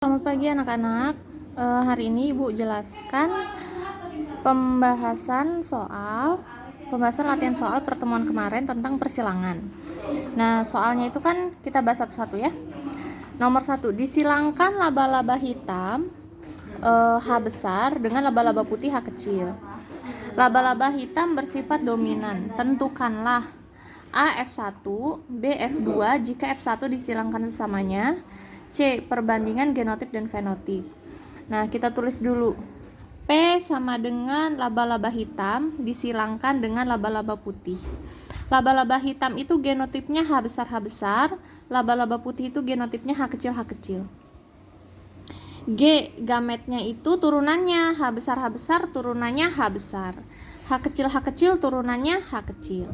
Selamat pagi anak-anak. Hari ini Ibu jelaskan pembahasan latihan soal pertemuan kemarin tentang persilangan. Nah, soalnya itu kan kita bahas satu-satu ya. Nomor 1, disilangkan laba-laba hitam H besar dengan laba-laba putih H kecil. Laba-laba hitam bersifat dominan. Tentukanlah A F1, B F2 jika F1 disilangkan sesamanya. C. Perbandingan genotip dan fenotip. Nah, kita tulis dulu. P sama dengan laba-laba hitam disilangkan dengan laba-laba putih. Laba-laba hitam itu genotipnya H besar, laba-laba putih itu genotipnya H kecil. G, gametnya itu turunannya H besar, turunannya H besar. H kecil turunannya H kecil.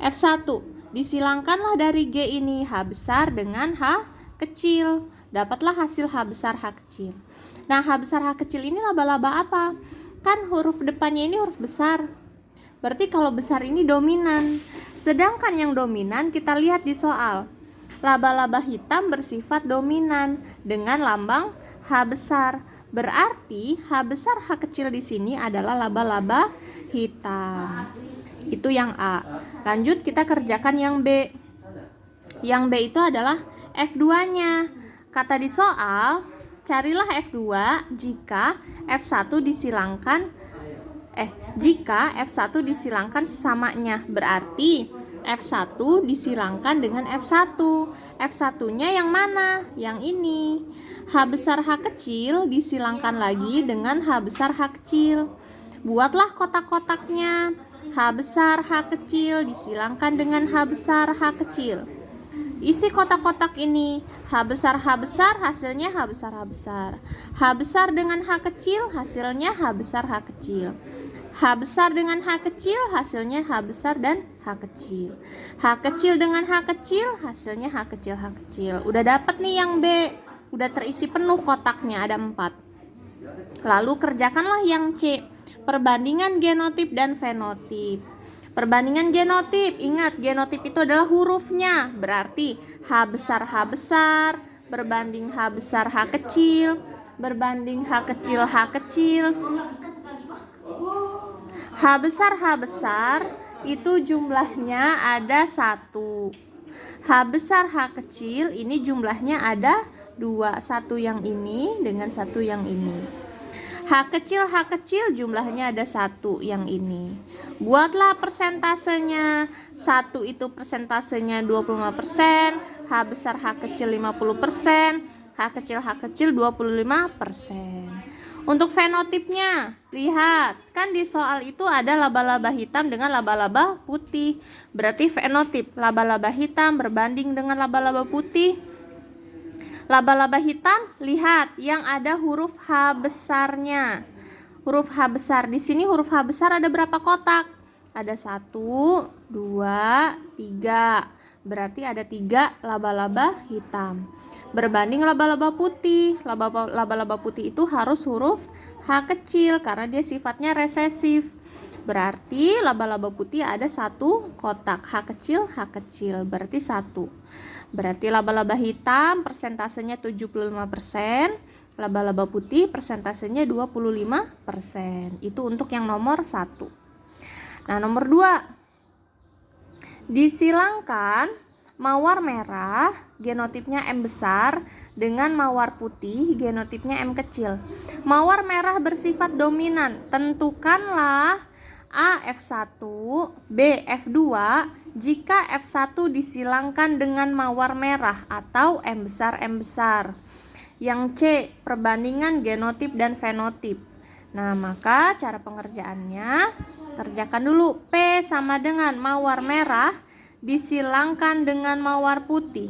F1, disilangkanlah dari G ini H besar dengan H kecil, dapatlah hasil H besar H kecil. Nah, H besar H kecil ini laba-laba apa? Kan huruf depannya ini huruf besar, berarti kalau besar ini dominan. Sedangkan yang dominan kita lihat di soal, laba-laba hitam bersifat dominan dengan lambang H besar, berarti H besar H kecil di sini adalah laba-laba hitam. Itu yang A. Lanjut kita kerjakan yang B. Yang B itu adalah F2-nya. Kata di soal, carilah F2 jika F1 disilangkan sesamanya. Berarti F1 disilangkan dengan F1. F1-nya yang mana? Yang ini. H besar H kecil disilangkan lagi dengan H besar H kecil. Buatlah kotak-kotaknya. H besar H kecil disilangkan dengan H besar H kecil. Isi kotak-kotak ini. H besar hasilnya H besar H besar. H besar dengan H kecil hasilnya H besar H kecil. H besar dengan H kecil hasilnya H besar dan H kecil. H kecil dengan H kecil hasilnya H kecil. Udah dapat nih yang B. Udah terisi penuh kotaknya, ada 4. Lalu kerjakanlah yang C. Perbandingan genotip dan fenotip. Perbandingan genotip, ingat genotip itu adalah hurufnya, berarti H besar berbanding H besar H kecil, berbanding H kecil. H besar itu jumlahnya ada 1. H besar H kecil ini jumlahnya ada 2, satu yang ini dengan satu yang ini. H kecil jumlahnya ada 1 yang ini. Buatlah persentasenya. 1 itu persentasenya 25%, H besar H kecil 50%, H kecil 25%. Untuk fenotipnya, lihat, kan di soal itu ada laba-laba hitam dengan laba-laba putih. Berarti fenotip laba-laba hitam berbanding dengan laba-laba putih. Laba-laba hitam, lihat yang ada huruf H besarnya. Huruf H besar, di sini huruf H besar ada berapa kotak? Ada 1, 2, 3. Berarti ada 3 laba-laba hitam. Berbanding laba-laba putih. Laba-laba putih itu harus huruf H kecil karena dia sifatnya resesif. Berarti laba-laba putih ada 1 kotak. H kecil, berarti 1. Berarti laba-laba hitam persentasenya 75%, laba-laba putih persentasenya 25%. Itu untuk yang nomor 1. Nah, nomor 2. Disilangkan mawar merah genotipnya M besar dengan mawar putih genotipnya M kecil. Mawar merah bersifat dominan. Tentukanlah A F1, B F2 jika F1 disilangkan dengan mawar merah atau M besar. Yang C, perbandingan genotip dan fenotip. Nah, maka cara pengerjaannya, kerjakan dulu. P sama dengan mawar merah disilangkan dengan mawar putih.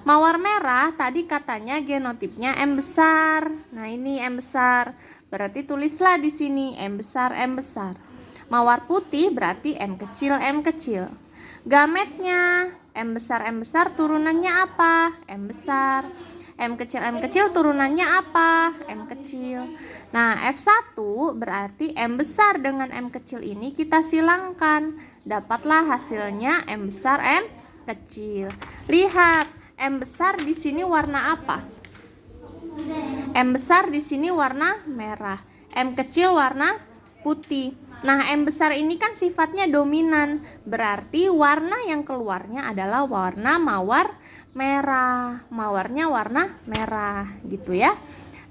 Mawar merah tadi katanya genotipnya M besar. Nah, ini M besar. Berarti tulislah di sini M besar. Mawar putih berarti M kecil. Gametnya M besar turunannya apa? M besar. M kecil turunannya apa? M kecil. Nah, F1 berarti M besar dengan M kecil ini kita silangkan. Dapatlah hasilnya M besar M kecil. Lihat, M besar di sini warna apa? M besar di sini warna merah, M kecil warna putih. Nah, M besar ini kan sifatnya dominan, berarti warna yang keluarnya adalah warna mawar merah. Mawarnya warna merah, gitu ya.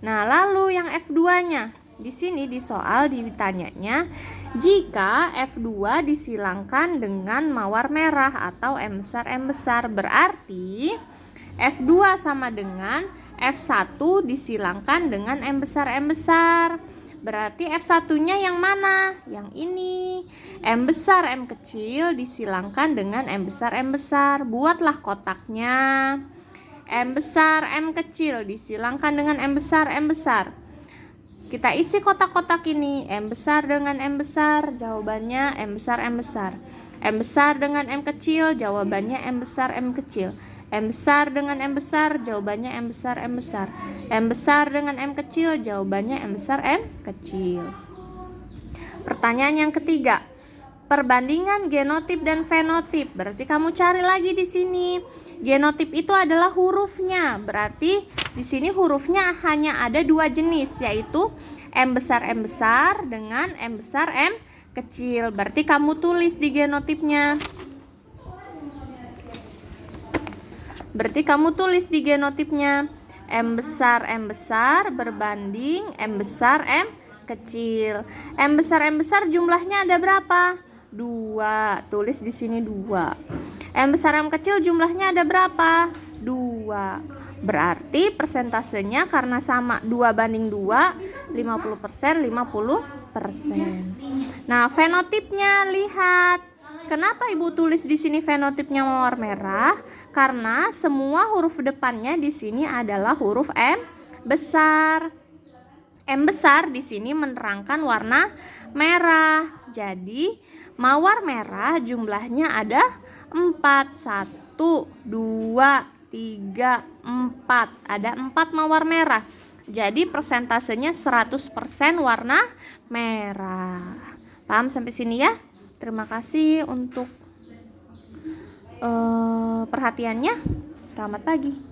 Nah, lalu yang F2-nya. Di sini di soal ditanyanya, jika F2 disilangkan dengan mawar merah atau M besar, berarti F2 sama dengan F1 disilangkan dengan M besar. Berarti F1-nya yang mana? Yang ini. M besar, M kecil disilangkan dengan M besar. Buatlah kotaknya. M besar, M kecil disilangkan dengan M besar. Kita isi kotak-kotak ini. M besar dengan M besar, jawabannya M besar. M besar dengan M kecil, jawabannya M kecil. M besar dengan M besar, jawabannya M besar. M besar dengan M kecil, jawabannya M kecil. Pertanyaan yang ketiga, perbandingan genotip dan fenotip. Berarti kamu cari lagi di sini. Genotip itu adalah hurufnya. Berarti di sini hurufnya hanya ada 2 jenis, yaitu M besar dengan M kecil. Berarti kamu tulis di genotipnya. M besar berbanding M besar M kecil. M besar jumlahnya ada berapa? 2. Tulis di sini 2. M besar M kecil jumlahnya ada berapa? 2. Berarti persentasenya karena sama 2 banding 2, 50%. Nah, fenotipnya lihat. Kenapa Ibu tulis di sini fenotipnya mawar merah? Karena semua huruf depannya di sini adalah huruf M besar. M besar di sini menerangkan warna merah. Jadi, mawar merah jumlahnya ada 4. 1, 2, 3, 4. Ada 4 mawar merah. Jadi, persentasenya 100% warna merah. Paham sampai sini ya? Terima kasih untuk perhatiannya. Selamat pagi.